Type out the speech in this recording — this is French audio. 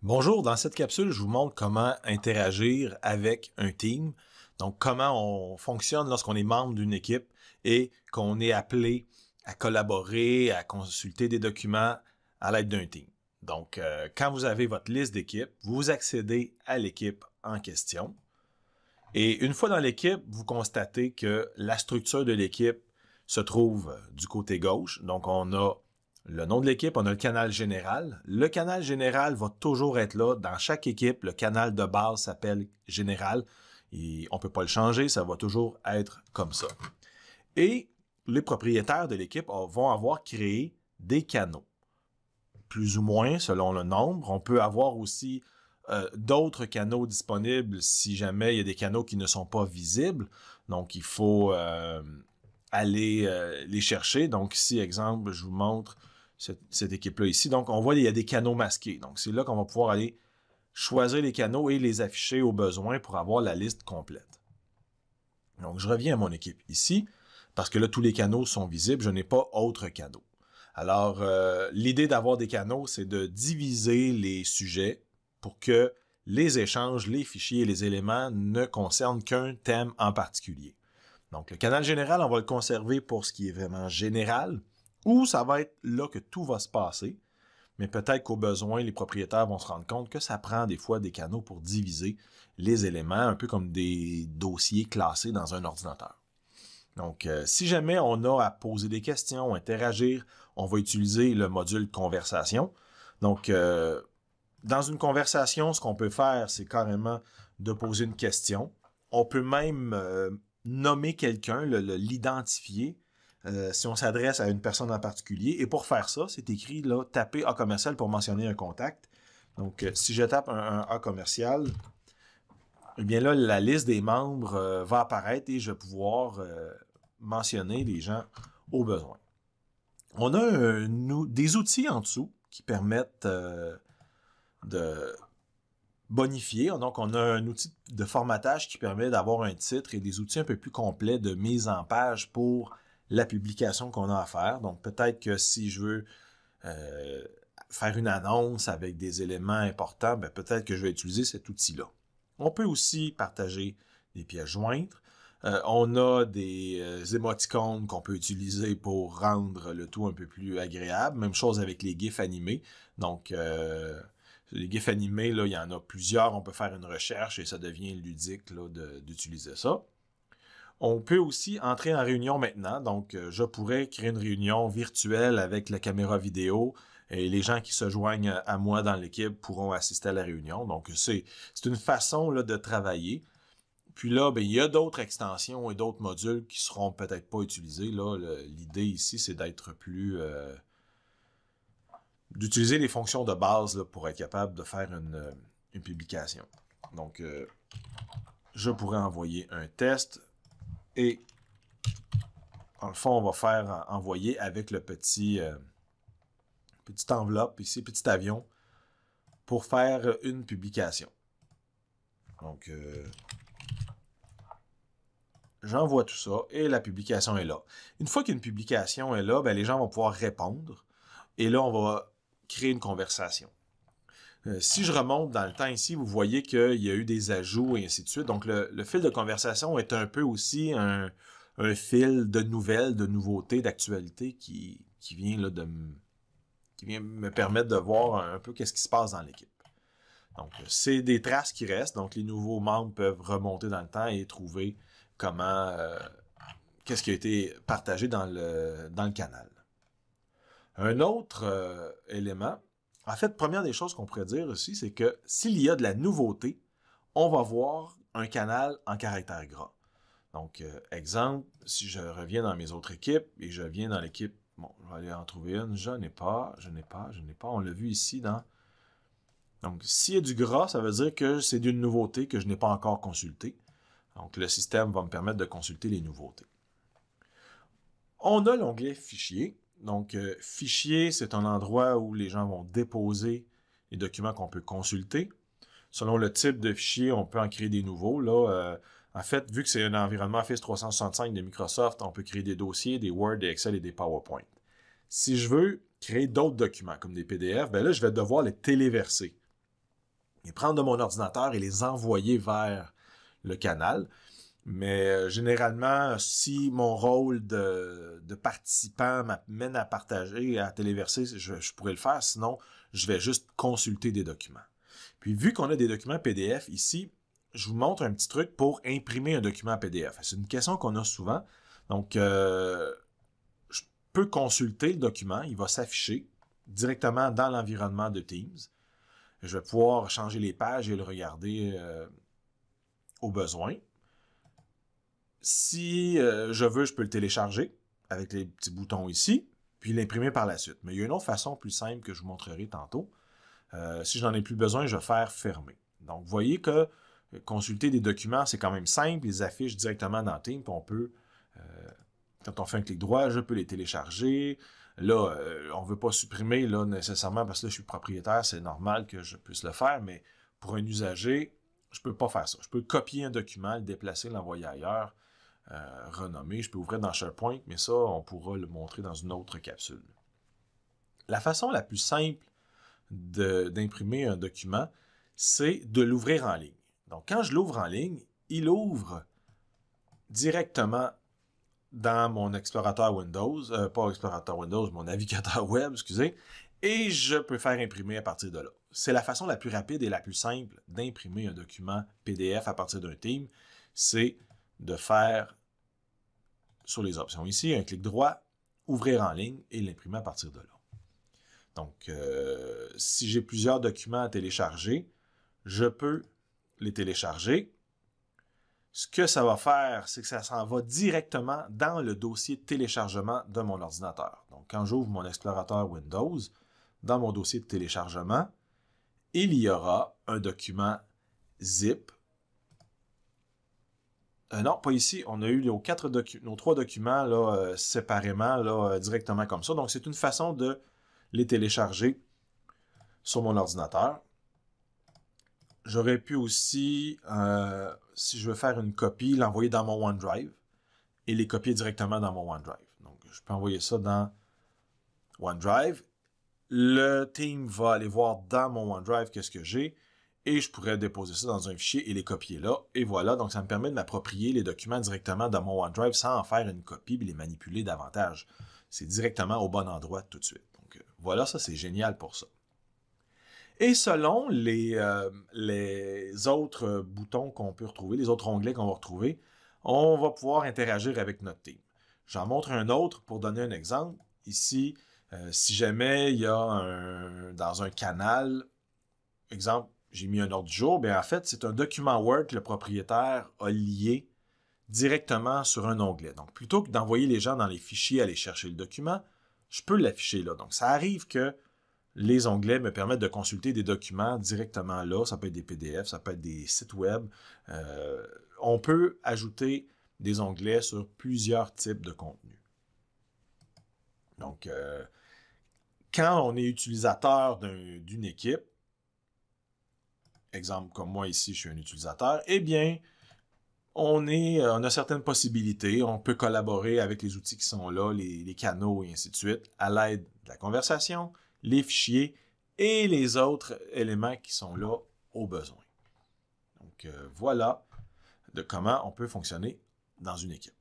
Bonjour, dans cette capsule, je vous montre comment interagir avec un team. Donc, comment on fonctionne lorsqu'on est membre d'une équipe et qu'on est appelé à collaborer, à consulter des documents à l'aide d'un team. Donc, quand vous avez votre liste d'équipe, vous accédez à l'équipe en question. Et une fois dans l'équipe, vous constatez que la structure de l'équipe se trouve du côté gauche. Donc, on a le nom de l'équipe, on a le canal général. Le canal général va toujours être là. Dans chaque équipe, le canal de base s'appelle général. Et on ne peut pas le changer, ça va toujours être comme ça. Et les propriétaires de l'équipe vont avoir créé des canaux. Plus ou moins, selon le nombre. On peut avoir aussi d'autres canaux disponibles si jamais il y a des canaux qui ne sont pas visibles. Donc, il faut aller les chercher. Donc, ici, exemple, je vous montre cette équipe-là ici. Donc, on voit qu'il y a des canaux masqués. Donc, c'est là qu'on va pouvoir aller choisir les canaux et les afficher au besoin pour avoir la liste complète. Donc, je reviens à mon équipe ici, parce que là, tous les canaux sont visibles. Je n'ai pas autre canaux. Alors, l'idée d'avoir des canaux, c'est de diviser les sujets pour que les échanges, les fichiers et les éléments ne concernent qu'un thème en particulier. Donc, le canal général, on va le conserver pour ce qui est vraiment général, ou ça va être là que tout va se passer, mais peut-être qu'au besoin, les propriétaires vont se rendre compte que ça prend des fois des canaux pour diviser les éléments, un peu comme des dossiers classés dans un ordinateur. Donc, si jamais on a à poser des questions, interagir, on va utiliser le module conversation. Donc, dans une conversation, ce qu'on peut faire, c'est carrément de poser une question. On peut même nommer quelqu'un, l'identifier, si on s'adresse à une personne en particulier. Et pour faire ça, c'est écrit là, taper A commercial pour mentionner un contact. Donc, si je tape un A commercial, eh bien là, la liste des membres va apparaître et je vais pouvoir mentionner les gens au besoin. On a des outils en dessous qui permettent de bonifier. Donc, on a un outil de formatage qui permet d'avoir un titre et des outils un peu plus complets de mise en page pour la publication qu'on a à faire. Donc, peut-être que si je veux faire une annonce avec des éléments importants, ben, peut-être que je vais utiliser cet outil-là. On peut aussi partager des pièces jointes. On a des émoticônes qu'on peut utiliser pour rendre le tout un peu plus agréable. Même chose avec les GIFs animés. Donc, les GIFs animés, là, il y en a plusieurs. On peut faire une recherche et ça devient ludique là, d'utiliser ça. On peut aussi entrer en réunion maintenant. Donc, je pourrais créer une réunion virtuelle avec la caméra vidéo et les gens qui se joignent à moi dans l'équipe pourront assister à la réunion. Donc, c'est une façon là, de travailler. Puis là, ben, il y a d'autres extensions et d'autres modules qui seront peut-être pas utilisés. Là, l'idée ici, c'est d'être plus... d'utiliser les fonctions de base là, pour être capable de faire une publication. Donc, je pourrais envoyer un test et en le fond, on va faire envoyer avec le petite enveloppe ici, petit avion, pour faire une publication. Donc, j'envoie tout ça et la publication est là. Une fois qu'une publication est là, ben, les gens vont pouvoir répondre et là, on va créer une conversation. Si je remonte dans le temps ici, vous voyez qu'il y a eu des ajouts et ainsi de suite. Donc, le fil de conversation est un peu aussi un fil de nouvelles, de nouveautés, d'actualités qui vient là, qui vient me permettre de voir un peu qu'est-ce qui se passe dans l'équipe. Donc, c'est des traces qui restent. Donc, les nouveaux membres peuvent remonter dans le temps et trouver comment, qu'est-ce qui a été partagé dans le canal. Un autre élément, en fait, première des choses qu'on pourrait dire aussi, c'est que s'il y a de la nouveauté, on va voir un canal en caractère gras. Donc, exemple, si je reviens dans mes autres équipes et je viens dans l'équipe, bon, je vais aller en trouver une, je n'ai pas, on l'a vu ici dans... Donc, s'il y a du gras, ça veut dire que c'est d'une nouveauté que je n'ai pas encore consultée. Donc, le système va me permettre de consulter les nouveautés. On a l'onglet Fichier. Donc, Fichier, c'est un endroit où les gens vont déposer les documents qu'on peut consulter. Selon le type de fichier, on peut en créer des nouveaux. Là, en fait, vu que c'est un environnement Office 365 de Microsoft, on peut créer des dossiers, des Word, des Excel et des PowerPoint. Si je veux créer d'autres documents, comme des PDF, ben là, je vais devoir les téléverser. les prendre de mon ordinateur et les envoyer vers le canal. Mais généralement, si mon rôle de participant m'amène à partager, à téléverser, je pourrais le faire. Sinon, je vais juste consulter des documents. Puis, vu qu'on a des documents PDF ici, je vous montre un petit truc pour imprimer un document PDF. C'est une question qu'on a souvent. Donc, je peux consulter le document. Il va s'afficher directement dans l'environnement de Teams. Je vais pouvoir changer les pages et le regarder au besoin. Si je veux, je peux le télécharger avec les petits boutons ici, puis l'imprimer par la suite. Mais il y a une autre façon plus simple que je vous montrerai tantôt. Si je n'en ai plus besoin, je vais faire fermer. Donc, vous voyez que consulter des documents, c'est quand même simple. Ils affichent directement dans Teams, puis on peut, quand on fait un clic droit, je peux les télécharger. Là, on ne veut pas supprimer là, nécessairement parce que là, je suis propriétaire, c'est normal que je puisse le faire, mais pour un usager, je ne peux pas faire ça. Je peux copier un document, le déplacer, l'envoyer ailleurs, renommer. Je peux ouvrir dans SharePoint, mais ça, on pourra le montrer dans une autre capsule. La façon la plus simple d'imprimer un document, c'est de l'ouvrir en ligne. Donc, quand je l'ouvre en ligne, il ouvre directement dans mon explorateur Windows, pas explorateur Windows, mon navigateur web, excusez, et je peux faire imprimer à partir de là. C'est la façon la plus rapide et la plus simple d'imprimer un document PDF à partir d'un theme, c'est de faire sur les options ici, un clic droit, ouvrir en ligne et l'imprimer à partir de là. Donc, si j'ai plusieurs documents à télécharger, je peux les télécharger. Ce que ça va faire, c'est que ça s'en va directement dans le dossier de téléchargement de mon ordinateur. Donc, quand j'ouvre mon explorateur Windows, dans mon dossier de téléchargement, il y aura un document zip. Non, pas ici. On a eu nos 3 documents là, séparément, là, directement comme ça. Donc, c'est une façon de les télécharger sur mon ordinateur. J'aurais pu aussi, si je veux faire une copie, l'envoyer dans mon OneDrive et les copier directement dans mon OneDrive. Donc, je peux envoyer ça dans OneDrive. Le team va aller voir dans mon OneDrive qu'est-ce que j'ai et je pourrais déposer ça dans un fichier et les copier là. Et voilà, donc ça me permet de m'approprier les documents directement dans mon OneDrive sans en faire une copie et les manipuler davantage. C'est directement au bon endroit tout de suite. Donc, voilà, ça c'est génial pour ça. Et selon les autres boutons qu'on peut retrouver, les autres onglets qu'on va retrouver, on va pouvoir interagir avec notre team. J'en montre un autre pour donner un exemple. Ici, si jamais il y a dans un canal, exemple, j'ai mis un ordre du jour, bien en fait, c'est un document Word que le propriétaire a lié directement sur un onglet. Donc, plutôt que d'envoyer les gens dans les fichiers aller chercher le document, je peux l'afficher là. Donc, ça arrive que les onglets me permettent de consulter des documents directement là. Ça peut être des PDF, ça peut être des sites web. On peut ajouter des onglets sur plusieurs types de contenus. Donc, quand on est utilisateur d'une équipe, exemple comme moi ici, je suis un utilisateur, eh bien, on a certaines possibilités. On peut collaborer avec les outils qui sont là, les canaux et ainsi de suite, à l'aide de la conversation, les fichiers et les autres éléments qui sont là au besoin. Donc, voilà de comment on peut fonctionner dans une équipe.